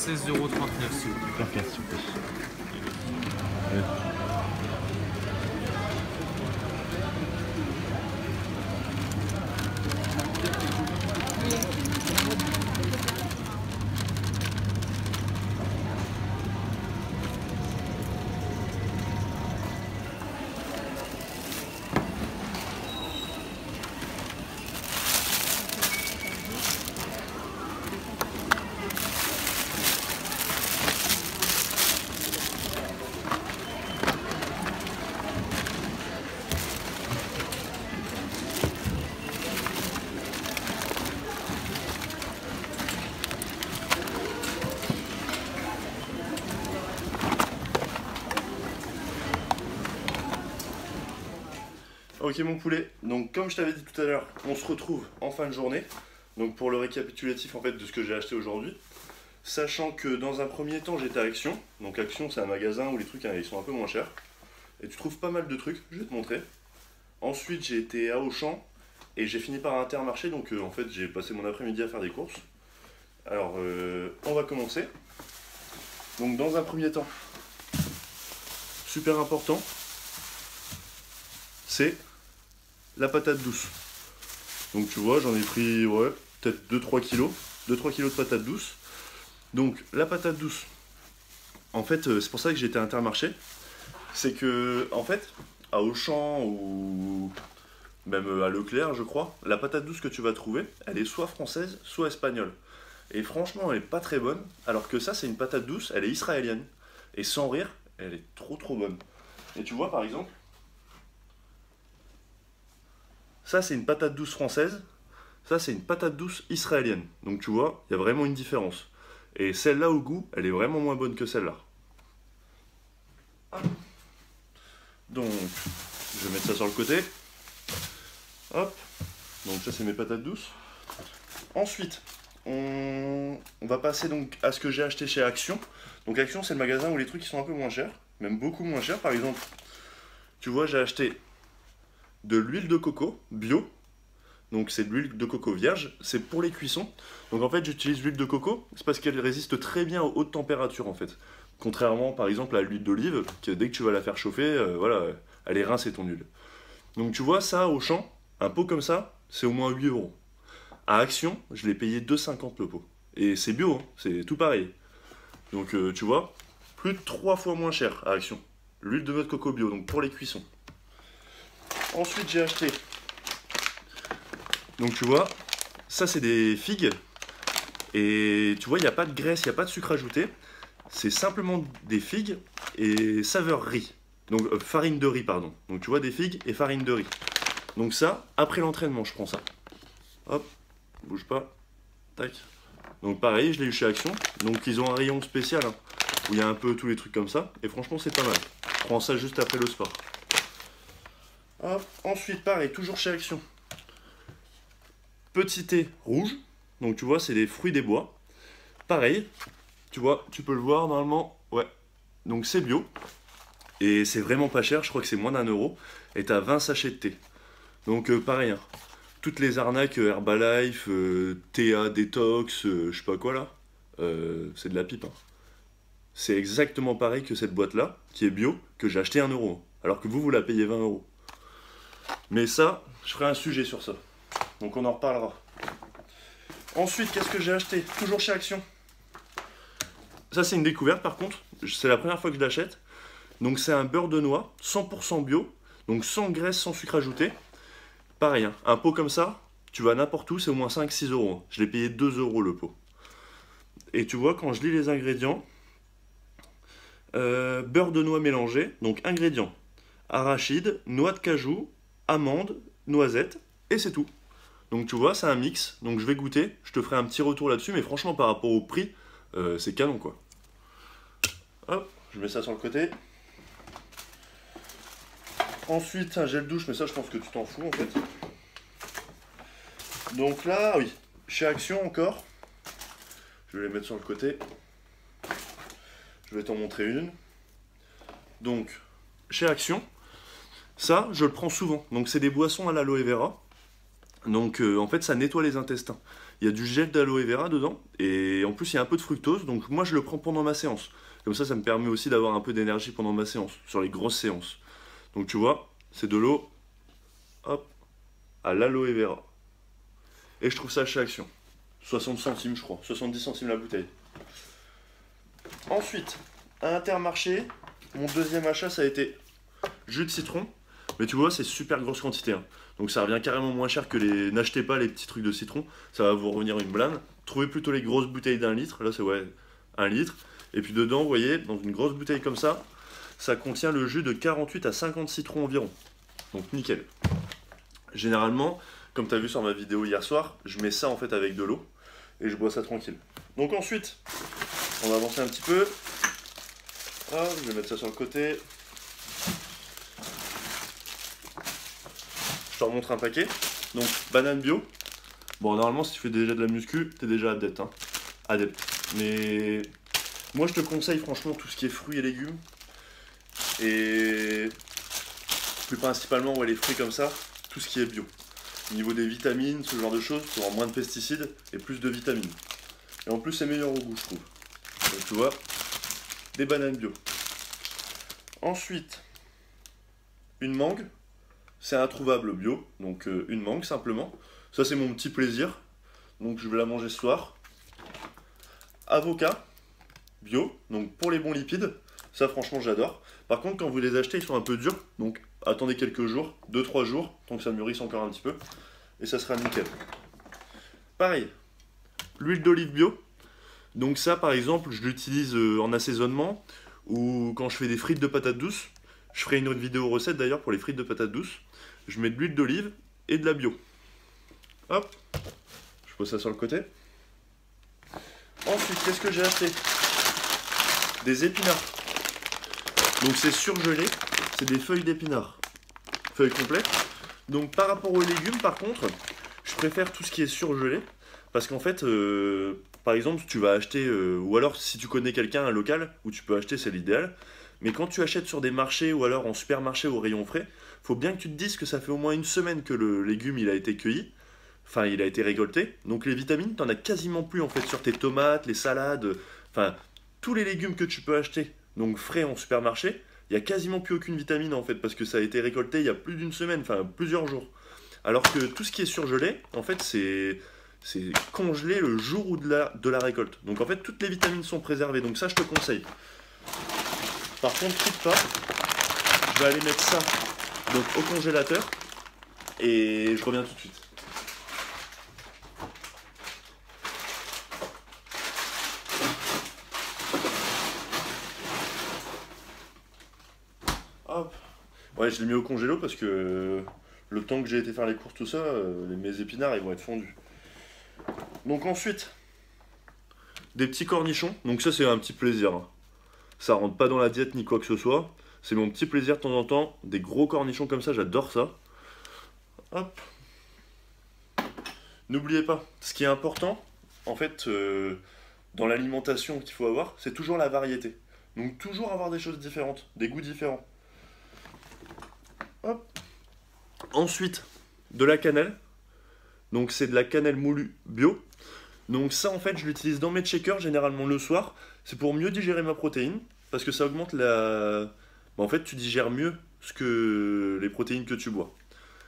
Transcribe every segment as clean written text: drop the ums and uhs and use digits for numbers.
16,39 s'il vous plaît. Faire carte, s'il vous plaît. Ok mon poulet, donc comme je t'avais dit tout à l'heure, on se retrouve en fin de journée. Donc pour le récapitulatif en fait de ce que j'ai acheté aujourd'hui. Sachant que dans un premier temps j'étais à Action. Donc Action c'est un magasin où les trucs ils sont un peu moins chers. Et tu trouves pas mal de trucs, je vais te montrer. Ensuite j'ai été à Auchan et j'ai fini par Intermarché. Donc en fait j'ai passé mon après-midi à faire des courses. Alors on va commencer. Donc dans un premier temps, super important, c'est la patate douce. Donc tu vois, j'en ai pris ouais, peut-être 2-3 kilos. 2-3 kilos de patate douce. Donc la patate douce, en fait, c'est pour ça que j'ai été à Intermarché. C'est que, en fait, à Auchan ou même à Leclerc, je crois, la patate douce que tu vas trouver, elle est soit française, soit espagnole. Et franchement, elle est pas très bonne. Alors que ça, c'est une patate douce, elle est israélienne. Et sans rire, elle est trop bonne. Et tu vois, par exemple, ça, c'est une patate douce française. Ça, c'est une patate douce israélienne. Donc, tu vois, il y a vraiment une différence. Et celle-là, au goût, elle est vraiment moins bonne que celle-là. Donc, je vais mettre ça sur le côté. Hop. Donc, ça, c'est mes patates douces. Ensuite, on va passer donc à ce que j'ai acheté chez Action. Donc, Action, c'est le magasin où les trucs ils sont un peu moins chers. Même beaucoup moins chers. Par exemple, tu vois, j'ai acheté de l'huile de coco bio. Donc c'est de l'huile de coco vierge, c'est pour les cuissons. Donc en fait j'utilise l'huile de coco, c'est parce qu'elle résiste très bien aux hautes températures en fait. Contrairement par exemple à l'huile d'olive, que dès que tu vas la faire chauffer, voilà, elle est rincée ton huile. Donc tu vois ça au champ, un pot comme ça, c'est au moins 8 euros. À Action, je l'ai payé 2,50 le pot. Et c'est bio, hein, c'est tout pareil. Donc tu vois, plus de 3 fois moins cher à Action. L'huile de noix de coco bio, donc pour les cuissons. Ensuite j'ai acheté, donc tu vois, ça c'est des figues. Et tu vois, il n'y a pas de graisse, il n'y a pas de sucre ajouté. C'est simplement des figues et saveur riz. Donc farine de riz, pardon. Donc tu vois, des figues et farine de riz. Donc ça, après l'entraînement, je prends ça. Hop, bouge pas. Tac. Donc pareil, je l'ai eu chez Action. Donc ils ont un rayon spécial, hein, où il y a un peu tous les trucs comme ça. Et franchement, c'est pas mal. Je prends ça juste après le sport. Hop. Ensuite, pareil, toujours chez Action. Petit thé rouge. Donc tu vois, c'est des fruits des bois. Pareil, tu vois, tu peux le voir normalement. Ouais. Donc c'est bio. Et c'est vraiment pas cher, je crois que c'est moins d'1 euro. Et t'as 20 sachets de thé. Donc pareil, hein. Toutes les arnaques Herbalife, TA, Détox, je sais pas quoi là. C'est de la pipe. Hein. C'est exactement pareil que cette boîte là, qui est bio, que j'ai acheté 1 euro. Alors que vous la payez 20 euros. Mais ça, je ferai un sujet sur ça. Donc on en reparlera. Ensuite, qu'est-ce que j'ai acheté? Toujours chez Action. Ça, c'est une découverte par contre. C'est la première fois que je l'achète. Donc c'est un beurre de noix, 100% bio. Donc sans graisse, sans sucre ajouté. Pareil, hein, un pot comme ça, tu vas n'importe où, c'est au moins 5-6 euros. Je l'ai payé 2 euros le pot. Et tu vois, quand je lis les ingrédients, beurre de noix mélangé. Donc ingrédients, arachide, noix de cajou, amandes, noisettes. Et c'est tout. Donc tu vois, c'est un mix, donc je vais goûter, je te ferai un petit retour là-dessus, mais franchement par rapport au prix, c'est canon quoi. Hop, je mets ça sur le côté. Ensuite, un gel douche, mais ça je pense que tu t'en fous en fait. Donc là, oui, chez Action encore, je vais les mettre sur le côté. Je vais t'en montrer une. Donc, chez Action, ça je le prends souvent, donc c'est des boissons à l'aloe vera. Donc en fait ça nettoie les intestins. Il y a du gel d'aloe vera dedans, et en plus il y a un peu de fructose, donc moi je le prends pendant ma séance. Comme ça me permet aussi d'avoir un peu d'énergie pendant ma séance, sur les grosses séances. Donc tu vois, c'est de l'eau, hop, à l'aloe vera. Et je trouve ça chez Action. 60 centimes je crois, 70 centimes la bouteille. Ensuite, à Intermarché, mon deuxième achat ça a été jus de citron. Mais tu vois, c'est super grosse quantité, hein. Donc ça revient carrément moins cher que les... N'achetez pas les petits trucs de citron, ça va vous revenir une blinde. Trouvez plutôt les grosses bouteilles d'1 litre, là c'est ouais, 1 litre. Et puis dedans, vous voyez, dans une grosse bouteille comme ça contient le jus de 48 à 50 citrons environ. Donc nickel. Généralement, comme tu as vu sur ma vidéo hier soir, je mets ça en fait avec de l'eau et je bois ça tranquille. Donc ensuite, on va avancer un petit peu. Hop, je vais mettre ça sur le côté. Je te remontre un paquet. Donc, banane bio. Bon, normalement, si tu fais déjà de la muscu, t'es déjà adepte, hein. Adepte. Mais moi, je te conseille franchement tout ce qui est fruits et légumes. Et plus principalement, ouais, les fruits comme ça, tout ce qui est bio. Au niveau des vitamines, ce genre de choses, tu auras moins de pesticides et plus de vitamines. Et en plus, c'est meilleur au goût, je trouve. Donc, tu vois, des bananes bio. Ensuite, une mangue. C'est introuvable bio, donc une mangue simplement. Ça c'est mon petit plaisir, donc je vais la manger ce soir. Avocat bio, donc pour les bons lipides, ça franchement j'adore. Par contre quand vous les achetez ils sont un peu durs, donc attendez quelques jours, 2-3 jours, tant que ça mûrisse encore un petit peu, et ça sera nickel. Pareil, l'huile d'olive bio, donc ça par exemple je l'utilise en assaisonnement, ou quand je fais des frites de patates douces. Je ferai une autre vidéo recette d'ailleurs pour les frites de patates douces. Je mets de l'huile d'olive et de la bio. Hop, je pose ça sur le côté. Ensuite, qu'est-ce que j'ai acheté? Des épinards. Donc c'est surgelé, c'est des feuilles d'épinards. Feuilles complètes. Donc par rapport aux légumes, par contre, je préfère tout ce qui est surgelé. Parce qu'en fait, par exemple, tu vas acheter, ou alors si tu connais quelqu'un, un local, où tu peux acheter, c'est l'idéal. Mais quand tu achètes sur des marchés ou alors en supermarché au rayon frais, faut bien que tu te dises que ça fait au moins une semaine que le légume il a été cueilli, enfin il a été récolté. Donc les vitamines, t'en as quasiment plus en fait sur tes tomates, les salades, enfin tous les légumes que tu peux acheter, donc frais en supermarché, il y a quasiment plus aucune vitamine en fait parce que ça a été récolté il y a plus d'une semaine, enfin plusieurs jours. Alors que tout ce qui est surgelé, en fait c'est congelé le jour de la récolte. Donc en fait toutes les vitamines sont préservées, donc ça je te conseille. Par contre, quitte pas, je vais aller mettre ça donc, au congélateur et je reviens tout de suite. Hop. Ouais, je l'ai mis au congélo parce que le temps que j'ai été faire les courses, tout ça, mes épinards ils vont être fondus. Donc ensuite, des petits cornichons. Donc ça c'est un petit plaisir, hein. Ça rentre pas dans la diète ni quoi que ce soit. C'est mon petit plaisir de temps en temps. Des gros cornichons comme ça, j'adore ça. Hop. N'oubliez pas, ce qui est important, en fait, dans l'alimentation qu'il faut avoir, c'est toujours la variété. Donc toujours avoir des choses différentes, des goûts différents. Hop. Ensuite, de la cannelle. Donc c'est de la cannelle moulue bio. Donc ça en fait je l'utilise dans mes shakers généralement le soir. C'est pour mieux digérer ma protéine. Parce que ça augmente la... Bah, en fait tu digères mieux les protéines que tu bois.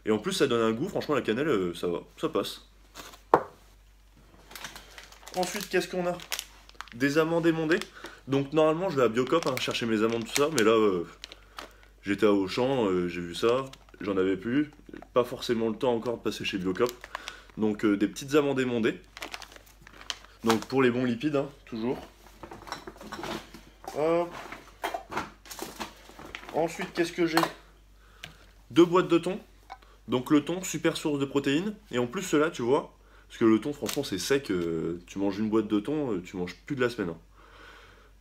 Et en plus ça donne un goût, franchement la cannelle ça va, ça passe. Ensuite qu'est-ce qu'on a? Des amandes émondées. Donc normalement je vais à Biocop hein, chercher mes amandes tout ça. Mais là j'étais à Auchan, j'ai vu ça. J'en avais plus. Pas forcément le temps encore de passer chez Biocop. Donc des petites amandes émondées. Donc pour les bons lipides, hein, toujours. Hop. Ensuite, qu'est-ce que j'ai? 2 boîtes de thon. Donc le thon, super source de protéines. Et en plus, cela, tu vois, parce que le thon, franchement, c'est sec. Tu manges une boîte de thon, tu manges plus de la semaine, hein.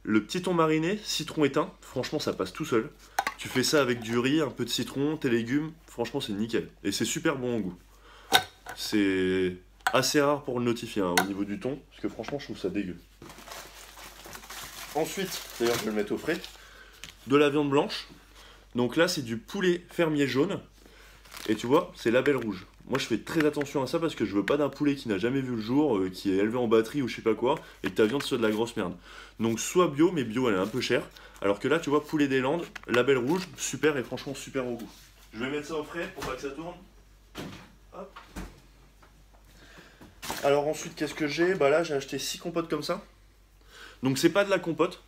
Le petit thon mariné, citron éteint, franchement, ça passe tout seul. Tu fais ça avec du riz, un peu de citron, tes légumes, franchement, c'est nickel. Et c'est super bon au goût. C'est assez rare pour le notifier hein, au niveau du thon, parce que franchement, je trouve ça dégueu. Ensuite, d'ailleurs, je vais le mettre au frais, de la viande blanche. Donc là, c'est du poulet fermier jaune. Et tu vois, c'est label rouge. Moi je fais très attention à ça parce que je veux pas d'un poulet qui n'a jamais vu le jour, qui est élevé en batterie ou je sais pas quoi, et que ta viande soit de la grosse merde. Donc soit bio, mais bio elle est un peu chère. Alors que là tu vois, poulet des Landes, label rouge, super et franchement super au goût. Je vais mettre ça au frais pour pas que ça tourne. Hop. Alors ensuite qu'est-ce que j'ai? Bah là j'ai acheté 6 compotes comme ça. Donc c'est pas de la compote,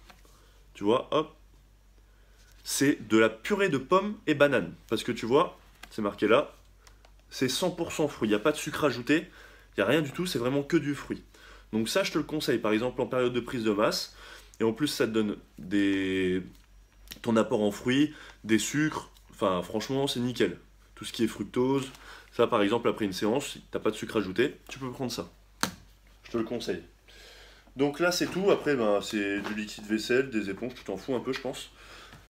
tu vois, hop. C'est de la purée de pommes et bananes. Parce que tu vois, c'est marqué là, c'est 100% fruit, il n'y a pas de sucre ajouté, il n'y a rien du tout, c'est vraiment que du fruit. Donc ça, je te le conseille, par exemple, en période de prise de masse. Et en plus, ça te donne ton apport en fruits, des sucres, enfin franchement, c'est nickel. Tout ce qui est fructose, ça par exemple, après une séance, si t'as pas de sucre ajouté, tu peux prendre ça. Je te le conseille. Donc là, c'est tout. Après, ben, c'est du liquide vaisselle, des éponges, tu t'en fous un peu, je pense.